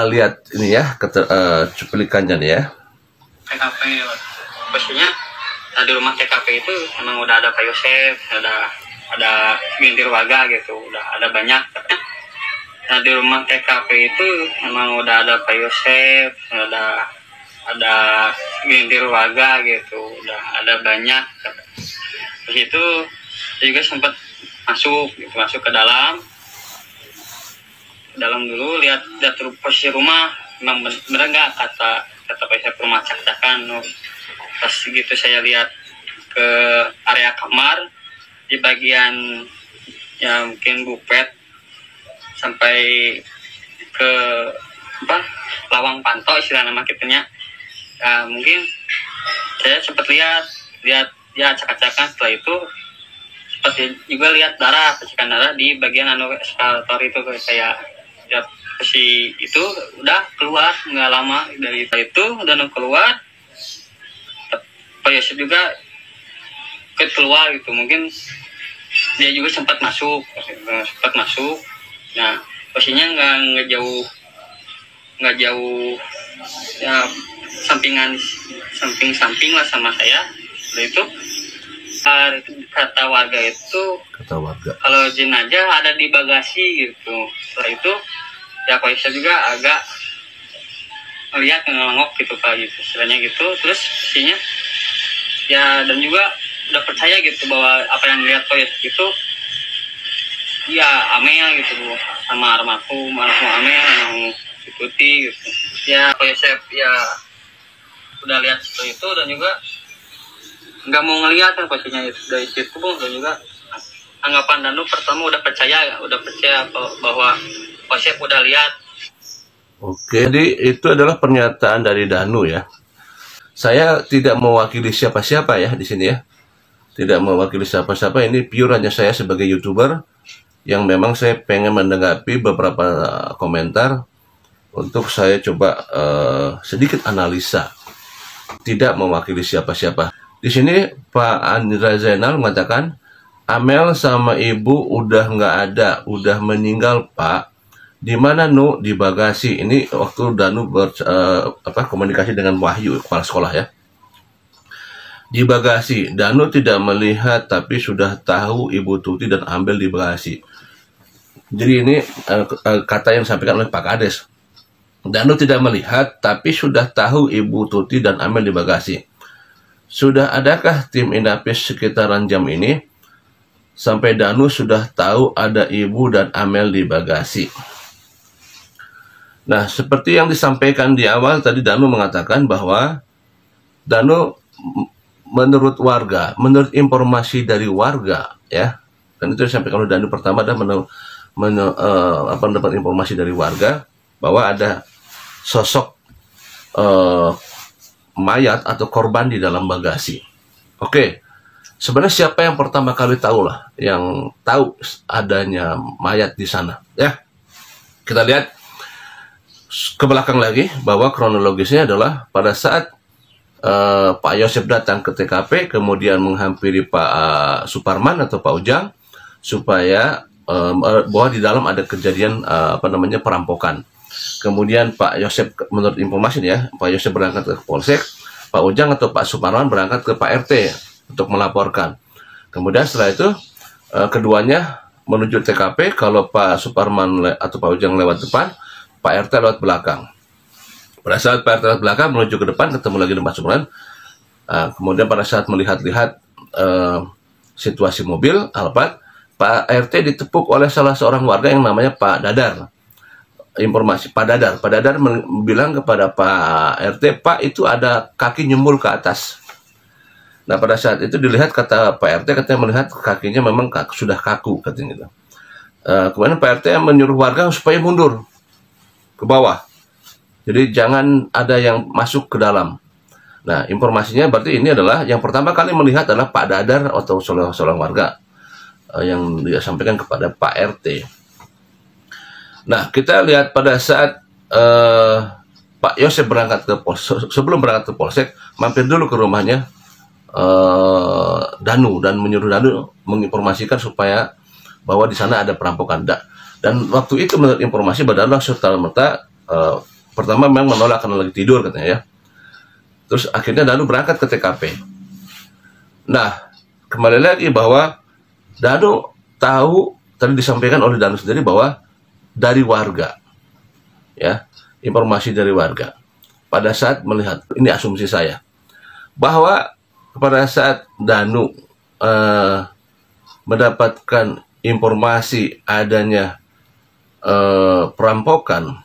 lihat ini ya, cuplikannya nih ya. TKP, pastinya di rumah TKP itu emang udah ada Pak Yosef, ada bintir warga gitu, udah ada banyak. Nah di rumah TKP itu emang udah ada Pak Yosef, ada bintir warga gitu, udah ada banyak. Terus itu saya juga sempat masuk ke dalam dulu, lihat posisi rumah memang bener nggak kata Pak Yosef rumah cak-cakan. Pas gitu saya lihat ke area kamar di bagian ya mungkin bupet sampai ke lawang pantau istilah nama kitanya. Mungkin saya sempat lihat ya acak-acakan. Setelah itu sempat juga lihat percikan darah di bagian eskalator itu. Saya lihat si itu udah keluar nggak lama dari itu udah keluar. Pak Yosef juga keluar gitu, mungkin dia juga sempat masuk. Nah posisinya nggak jauh ya, samping lah sama saya. Setelah itu kata warga kalau jenazah ada di bagasi gitu. Setelah itu ya Pak Yosef juga agak melihat ngelengok gitu Pak gitu, istilahnya gitu. Terus pastinya ya dan juga udah percaya gitu bahwa apa yang dilihat Pak Yosef itu ya Amel gitu sama almarhum Amel yang ikuti gitu. Ya Pak Yosef ya udah lihat seperti itu dan juga nggak mau ngelihat kan pastinya itu dari situ dan juga anggapan Danu pertama udah percaya bahwa Pak Yosef udah lihat. Oke, jadi itu adalah pernyataan dari Danu ya. Saya tidak mewakili siapa-siapa ya di sini ya. Tidak mewakili siapa-siapa, ini pure hanya saya sebagai YouTuber yang memang saya pengen menanggapi beberapa komentar untuk saya coba sedikit analisa. Tidak mewakili siapa-siapa. Di sini Pak Andra Zainal mengatakan Amel sama ibu udah nggak ada, udah meninggal Pak. Di mana Nu? Di bagasi. Ini waktu Danu komunikasi dengan Wahyu, kepala sekolah ya. Di bagasi. Danu tidak melihat tapi sudah tahu Ibu Tuti dan Amel di bagasi. Jadi ini kata yang disampaikan oleh Pak Kades. Danu tidak melihat tapi sudah tahu Ibu Tuti dan Amel di bagasi. Sudah adakah tim Inapis sekitaran jam ini? Sampai Danu sudah tahu ada Ibu dan Amel di bagasi. Nah, seperti yang disampaikan di awal tadi, Danu mengatakan bahwa Danu menurut informasi dari warga, ya, dan itu disampaikan oleh Danu pertama dan mendapat informasi dari warga bahwa ada sosok mayat atau korban di dalam bagasi. Oke, sebenarnya siapa yang pertama kali tahu adanya mayat di sana, ya? Kita lihat ke belakang lagi bahwa kronologisnya adalah pada saat Pak Yosef datang ke TKP, kemudian menghampiri Pak Suparman atau Pak Ujang supaya bahwa di dalam ada kejadian perampokan. Kemudian Pak Yosef, menurut informasi ya, Pak Yosef berangkat ke Polsek, Pak Ujang atau Pak Suparman berangkat ke Pak RT untuk melaporkan. Kemudian setelah itu keduanya menuju TKP. Kalau Pak Suparman atau Pak Ujang lewat depan, Pak RT lewat belakang. Pada saat Pak RT lewat belakang menuju ke depan, ketemu lagi dengan Pak Suparman. Kemudian pada saat melihat-lihat situasi mobil Alphard, Pak RT ditepuk oleh salah seorang warga yang namanya Pak Dadar. Informasi Pak Dadar bilang kepada Pak RT, Pak itu ada kaki nyembul ke atas. Nah pada saat itu dilihat, kata Pak RT, katanya melihat kakinya memang sudah kaku katanya gitu. Kemudian Pak RT menyuruh warga supaya mundur ke bawah. Jadi jangan ada yang masuk ke dalam. Nah informasinya berarti ini adalah yang pertama kali melihat adalah Pak Dadar atau seorang warga yang dia sampaikan kepada Pak RT. Nah kita lihat pada saat Pak Yosef berangkat ke Polsek, sebelum berangkat ke Polsek, mampir dulu ke rumahnya Danu dan menyuruh Danu menginformasikan supaya bahwa di sana ada perampokan. Dan waktu itu menurut informasi Badallah serta merta Pertama memang menolak karena lagi tidur katanya ya. Terus akhirnya Danu berangkat ke TKP. Nah, kembali lagi bahwa Danu tahu, tadi disampaikan oleh Danu sendiri bahwa dari warga, ya, informasi dari warga. Pada saat melihat, ini asumsi saya, bahwa pada saat Danu mendapatkan informasi adanya perampokan,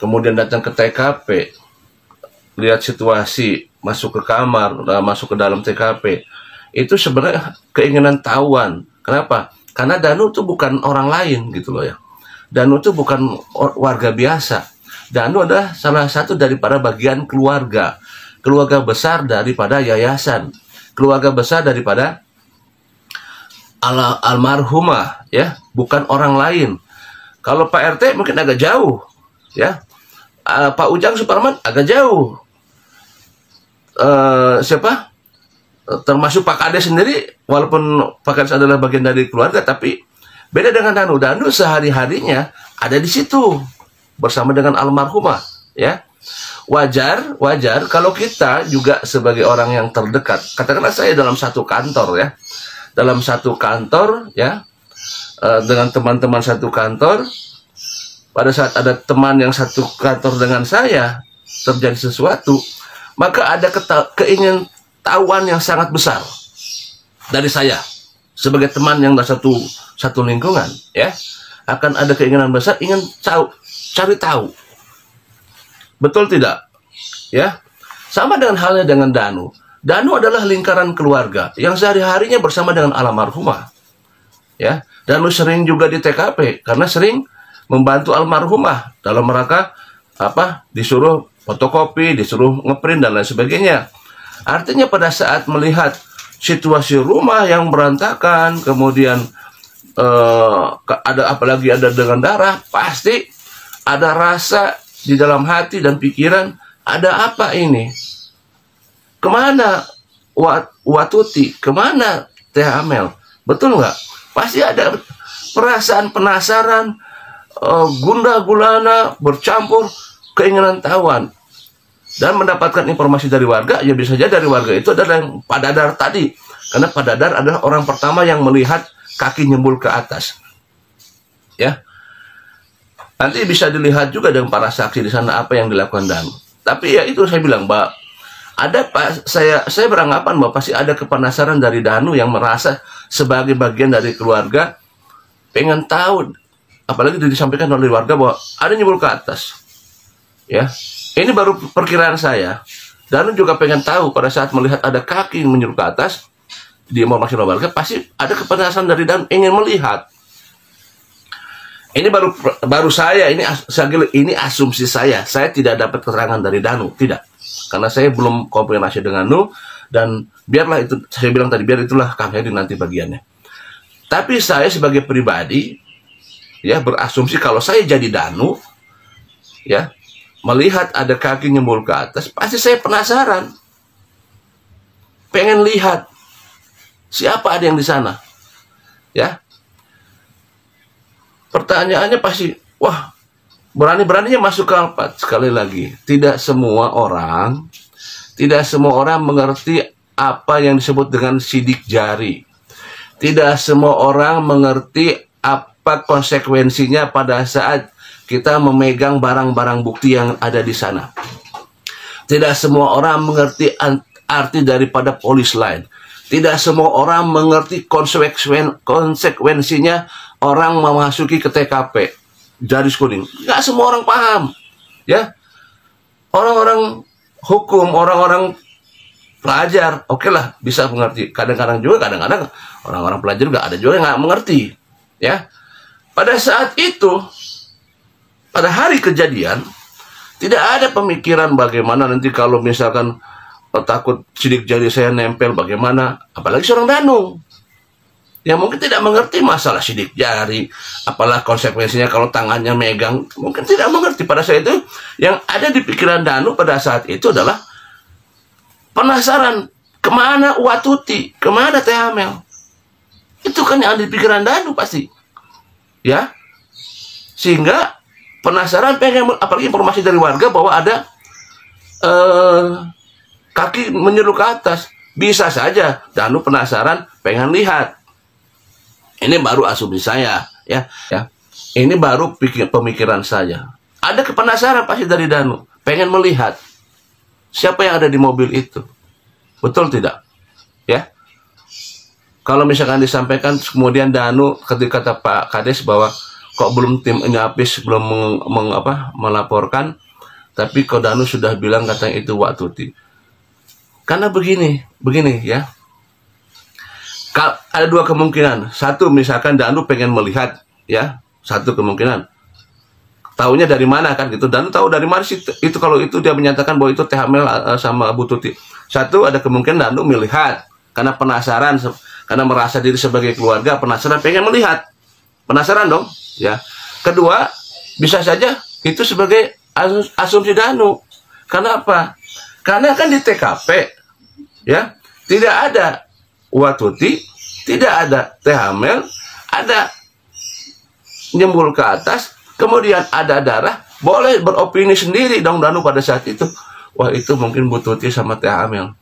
kemudian datang ke TKP, lihat situasi, masuk ke kamar, masuk ke dalam TKP, itu sebenarnya keinginan tahuan. Kenapa? Karena Danu itu bukan orang lain gitu loh ya. Danu itu bukan warga biasa. Danu adalah salah satu daripada bagian keluarga besar daripada yayasan, keluarga besar daripada almarhumah, ya, bukan orang lain. Kalau Pak RT mungkin agak jauh, ya. Pak Ujang Suparman agak jauh. Siapa? Termasuk Pak Kades sendiri, walaupun Pak Kades adalah bagian dari keluarga, tapi beda dengan Danu. Danu sehari-harinya ada di situ bersama dengan almarhumah, ya. Wajar kalau kita juga sebagai orang yang terdekat, katakanlah saya dalam satu kantor ya, dengan teman-teman satu kantor, pada saat ada teman yang satu kantor dengan saya terjadi sesuatu, maka ada keinginan tahuan yang sangat besar dari saya sebagai teman yang dari satu lingkungan, ya, akan ada keinginan besar ingin cari tahu. Betul tidak? Ya. Sama dengan halnya dengan Danu. Danu adalah lingkaran keluarga yang sehari-harinya bersama dengan almarhumah. Ya. Danu sering juga di TKP karena sering membantu almarhumah dalam rangka disuruh fotokopi, disuruh ngeprint dan lain sebagainya. Artinya pada saat melihat situasi rumah yang berantakan, kemudian apalagi ada dengan darah, pasti ada rasa di dalam hati dan pikiran, ada apa ini? Kemana Watuti? Kemana Teh Amel? Betul nggak? Pasti ada perasaan penasaran, gundah gulana, bercampur keinginan tahuan. Dan mendapatkan informasi dari warga, ya bisa jadi dari warga itu adalah yang Pak Dadar tadi. Karena Pak Dadar adalah orang pertama yang melihat kaki nyembul ke atas. Ya. Nanti bisa dilihat juga dengan para saksi di sana apa yang dilakukan Danu. Tapi ya itu saya bilang, Mbak, saya beranggapan bahwa pasti ada kepenasaran dari Danu yang merasa sebagai bagian dari keluarga, pengen tahu, apalagi disampaikan oleh warga bahwa ada nyembul ke atas. Ya, ini baru perkiraan saya. Danu juga pengen tahu pada saat melihat ada kaki menyuruh ke atas, di informasi warga pasti ada kepenasaran dari Danu ingin melihat. Ini baru saya ini asumsi saya. Saya tidak dapat keterangan dari Danu, tidak. Karena saya belum komunikasi dengan Danu, dan biarlah itu, saya bilang tadi, biar itulah Kang Hedi nanti bagiannya. Tapi saya sebagai pribadi, ya, berasumsi kalau saya jadi Danu, ya, melihat ada kaki nyembul ke atas, pasti saya penasaran. Pengen lihat siapa ada yang di sana. Ya. Pertanyaannya pasti, wah, berani-beraninya masuk ke Alphard. Sekali lagi, tidak semua orang mengerti apa yang disebut dengan sidik jari. Tidak semua orang mengerti apa konsekuensinya pada saat kita memegang barang-barang bukti yang ada di sana. Tidak semua orang mengerti arti daripada polis line. Tidak semua orang mengerti konsekuensinya orang memasuki ke TKP garis kuning. Nggak semua orang paham, ya. Orang-orang hukum, orang-orang pelajar, oke lah, bisa mengerti. Kadang-kadang orang-orang pelajar juga ada juga yang nggak mengerti, ya. Pada saat itu, pada hari kejadian, tidak ada pemikiran bagaimana nanti kalau misalkan takut sidik jari saya nempel bagaimana, apalagi seorang Danu yang mungkin tidak mengerti masalah sidik jari, apalah konsekuensinya kalau tangannya megang, mungkin tidak mengerti. Pada saat itu yang ada di pikiran Danu pada saat itu adalah penasaran, kemana Watuti, kemana Teh Amel. Itu kan yang ada di pikiran Danu pasti, ya. Sehingga penasaran, pengen, apalagi informasi dari warga bahwa ada kaki menyerut ke atas. Bisa saja Danu penasaran, pengen lihat. Ini baru asumsi saya, ya. Ini baru pemikiran saya. Ada penasaran pasti dari Danu, pengen melihat siapa yang ada di mobil itu. Betul tidak? Ya. Kalau misalkan disampaikan kemudian Danu ketika kata Pak Kades bahwa kok belum tim ini habis, belum melaporkan, tapi kok Danu sudah bilang katanya itu Wak Tuti. Karena begini ya. Ada dua kemungkinan. Satu, misalkan Danu pengen melihat, ya. Satu kemungkinan. Taunya dari mana kan gitu. Danu tahu dari mana sih itu kalau itu dia menyatakan bahwa itu Hamel sama Bu Tuti. Satu, ada kemungkinan Danu melihat karena penasaran, karena merasa diri sebagai keluarga penasaran, pengen melihat. Penasaran dong, ya. Kedua, bisa saja itu sebagai asumsi Danu. Karena apa? Karena kan di TKP, ya, tidak ada Wak Tuti, tidak ada Hamel, ada nyembul ke atas, kemudian ada darah, boleh beropini sendiri dong Danu pada saat itu. Wah, itu mungkin Bu Tuti sama Hamel.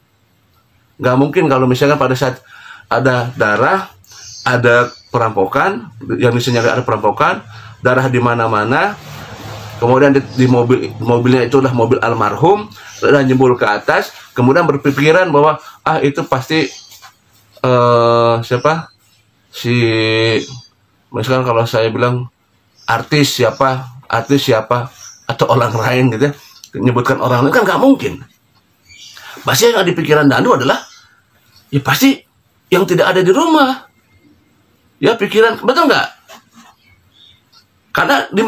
Nggak mungkin kalau misalnya pada saat ada darah, ada perampokan, yang misalnya ada perampokan, darah di mana-mana, kemudian di mobilnya itu adalah mobil almarhum, dan nyembul ke atas, kemudian berpikiran bahwa itu pasti siapa, si misalkan kalau saya bilang artis siapa atau orang lain gitu ya, menyebutkan orang lain kan nggak mungkin. Pasti yang ada di pikiran Danu adalah ya pasti yang tidak ada di rumah, ya, pikiran, betul nggak? Karena di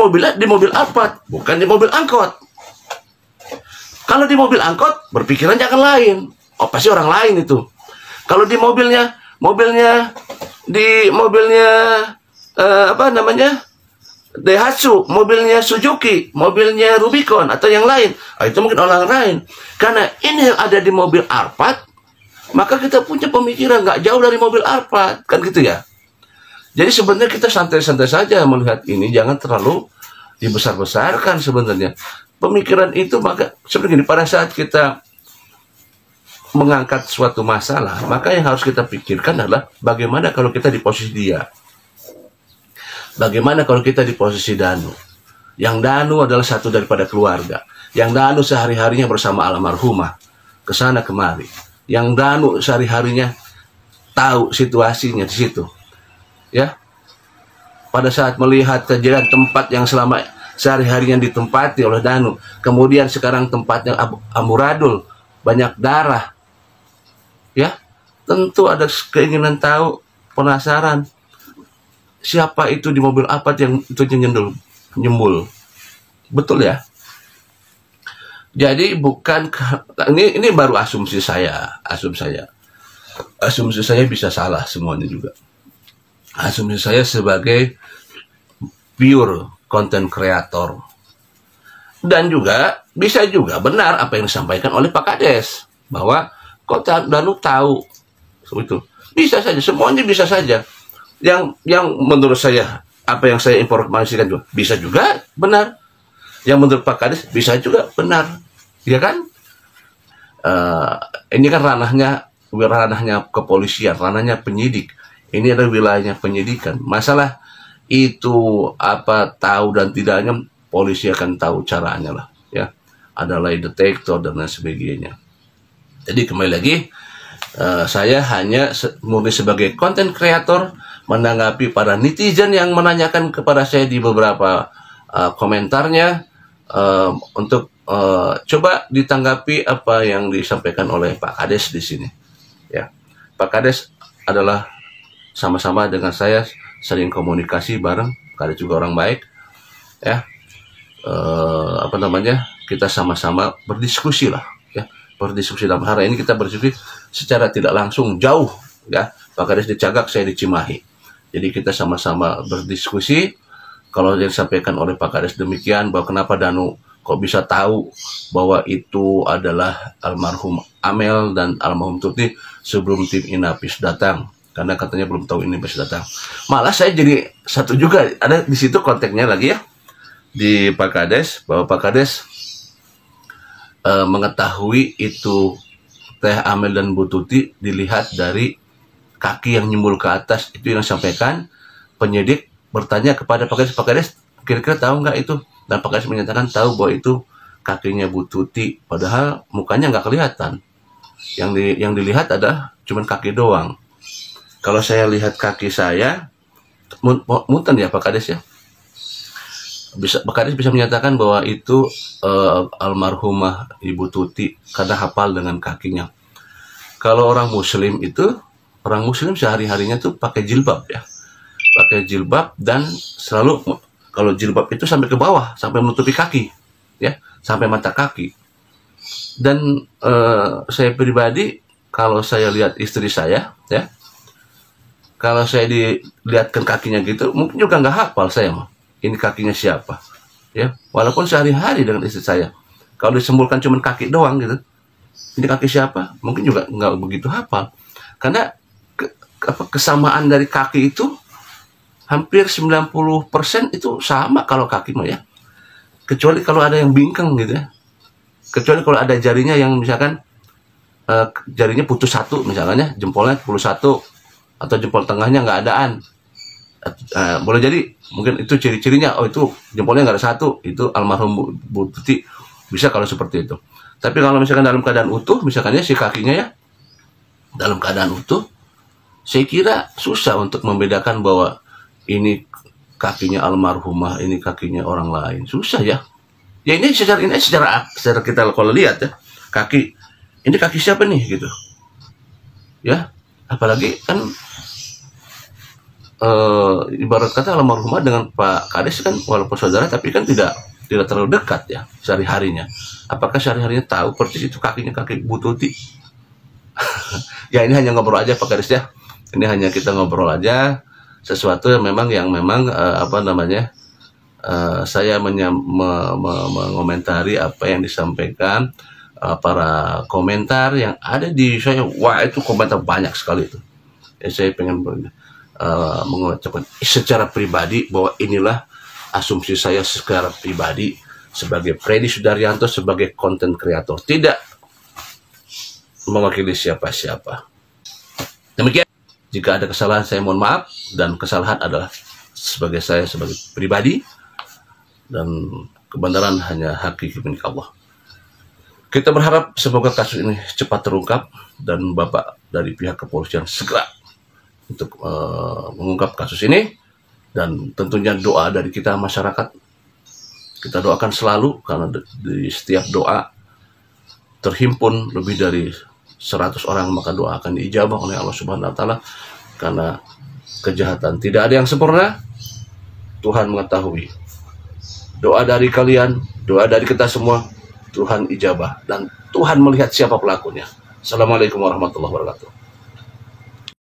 mobil Alphard, bukan di mobil angkot. Kalau di mobil angkot, berpikiran jangan lain. Oh, pasti orang lain itu. Kalau di mobilnya Daihatsu, mobilnya Suzuki, mobilnya Rubicon atau yang lain, itu mungkin orang lain. Karena ini yang ada di mobil Alphard, maka kita punya pemikiran nggak jauh dari mobil Alphard, kan gitu ya. Jadi sebenarnya kita santai-santai saja melihat ini, jangan terlalu dibesar-besarkan sebenarnya. Pemikiran itu, maka sebenarnya pada saat kita mengangkat suatu masalah, maka yang harus kita pikirkan adalah bagaimana kalau kita di posisi dia. Bagaimana kalau kita di posisi Danu. Yang Danu adalah satu daripada keluarga. Yang Danu sehari-harinya bersama almarhumah, kesana kemari. Yang Danu sehari-harinya tahu situasinya di situ. Ya, pada saat melihat kejadian tempat yang selama sehari-harinya ditempati oleh Danu, kemudian sekarang tempatnya amburadul, banyak darah, ya, tentu ada keinginan tahu, penasaran, siapa itu di mobil apa yang itu nyembul, betul ya? Jadi bukan ini baru asumsi saya bisa salah semuanya juga. Asumsi saya sebagai pure content creator. Dan juga bisa juga benar apa yang disampaikan oleh Pak Kades bahwa kok Danu tahu itu. Bisa saja, semuanya bisa saja. Yang menurut saya, apa yang saya informasikan juga bisa juga benar. Yang menurut Pak Kades bisa juga benar. Ya kan? Ini kan ranahnya kepolisian, ranahnya penyidik. Ini adalah wilayahnya penyidikan. Masalah itu apa tahu dan tidaknya, polisi akan tahu caranya lah, ya. Ada lie detector dan lain sebagainya. Jadi kembali lagi, saya hanya murni sebagai content creator menanggapi para netizen yang menanyakan kepada saya di beberapa komentarnya, untuk coba ditanggapi apa yang disampaikan oleh Pak Kades di sini. Ya, Pak Kades adalah sama-sama dengan saya sering komunikasi bareng, Kades juga orang baik, ya. Kita sama-sama berdiskusi lah, ya. Berdiskusi dalam hari ini kita berdiskusi secara tidak langsung jauh, ya. Pak Kades di Cagak, saya di Cimahi. Jadi kita sama-sama berdiskusi. Kalau yang disampaikan oleh Pak Kades demikian, bahwa kenapa Danu kok bisa tahu bahwa itu adalah almarhum Amel dan almarhum Tuti sebelum tim Inapis datang. Karena katanya belum tahu ini bisa datang. Malah saya jadi satu juga, ada di situ konteksnya lagi ya. di Pak Kades bahwa Pak Kades mengetahui itu Teh Amel dan Bu Tuti dilihat dari kaki yang nyembul ke atas. Itu yang disampaikan. Penyidik bertanya kepada Pak Kades, kira-kira tahu nggak itu? Dan Pak Kades menyatakan tahu bahwa itu kakinya Bu Tuti, padahal mukanya nggak kelihatan. Yang dilihat adalah cuman kaki doang. Kalau saya lihat kaki saya, munten ya Pak Kades ya. Pak Kades bisa menyatakan bahwa itu almarhumah Ibu Tuti karena hafal dengan kakinya. Kalau orang Muslim sehari-harinya tuh pakai jilbab ya, pakai jilbab dan selalu kalau jilbab itu sampai ke bawah, sampai menutupi kaki, ya, sampai mata kaki. Dan saya pribadi kalau saya lihat istri saya, ya, kalau saya dilihatkan kakinya gitu, mungkin juga nggak hafal saya mah. Ini kakinya siapa, ya, walaupun sehari-hari dengan istri saya, kalau disembulkan cuma kaki doang gitu, ini kaki siapa, mungkin juga nggak begitu hafal, karena kesamaan dari kaki itu hampir 90% itu sama kalau kaki mah ya, kecuali kalau ada yang bingkang gitu ya, kecuali kalau ada jarinya yang misalkan jarinya putus satu misalnya, jempolnya 10 satu, atau jempol tengahnya nggak adaan. Boleh jadi mungkin itu ciri-cirinya, oh itu jempolnya nggak ada satu, itu almarhum Bu Tuti, bisa kalau seperti itu. Tapi kalau misalkan dalam keadaan utuh, misalkan ya si kakinya ya dalam keadaan utuh, saya kira susah untuk membedakan bahwa ini kakinya almarhumah, ini kakinya orang lain, susah ya. Ya ini secara kita kalau lihat ya, kaki ini kaki siapa nih gitu, ya, apalagi kan ibarat kata almarhumah dengan Pak Kades kan walaupun saudara tapi kan tidak terlalu dekat ya sehari-harinya. Apakah sehari-harinya tahu persis itu kakinya kaki Bu Tuti? Ya ini hanya ngobrol aja Pak Kades ya. Ini hanya kita ngobrol aja sesuatu yang memang saya mengomentari apa yang disampaikan para komentar yang ada di saya. Wah itu komentar banyak sekali itu. Ya, saya pengen mengucapkan secara pribadi bahwa inilah asumsi saya secara pribadi sebagai Freddy Sudaryanto sebagai content creator, tidak mewakili siapa-siapa. Demikian, jika ada kesalahan saya mohon maaf, dan kesalahan adalah sebagai saya sebagai pribadi, dan kebenaran hanya hakiki milik Allah. Kita berharap semoga kasus ini cepat terungkap dan Bapak dari pihak kepolisian segera untuk mengungkap kasus ini, dan tentunya doa dari kita masyarakat kita doakan selalu, karena di setiap doa terhimpun lebih dari 100 orang, maka doa akan diijabah oleh Allah Subhanahu wa taala, karena kejahatan tidak ada yang sempurna. Tuhan mengetahui doa dari kalian, doa dari kita semua, Tuhan ijabah, dan Tuhan melihat siapa pelakunya. Assalamualaikum warahmatullahi wabarakatuh.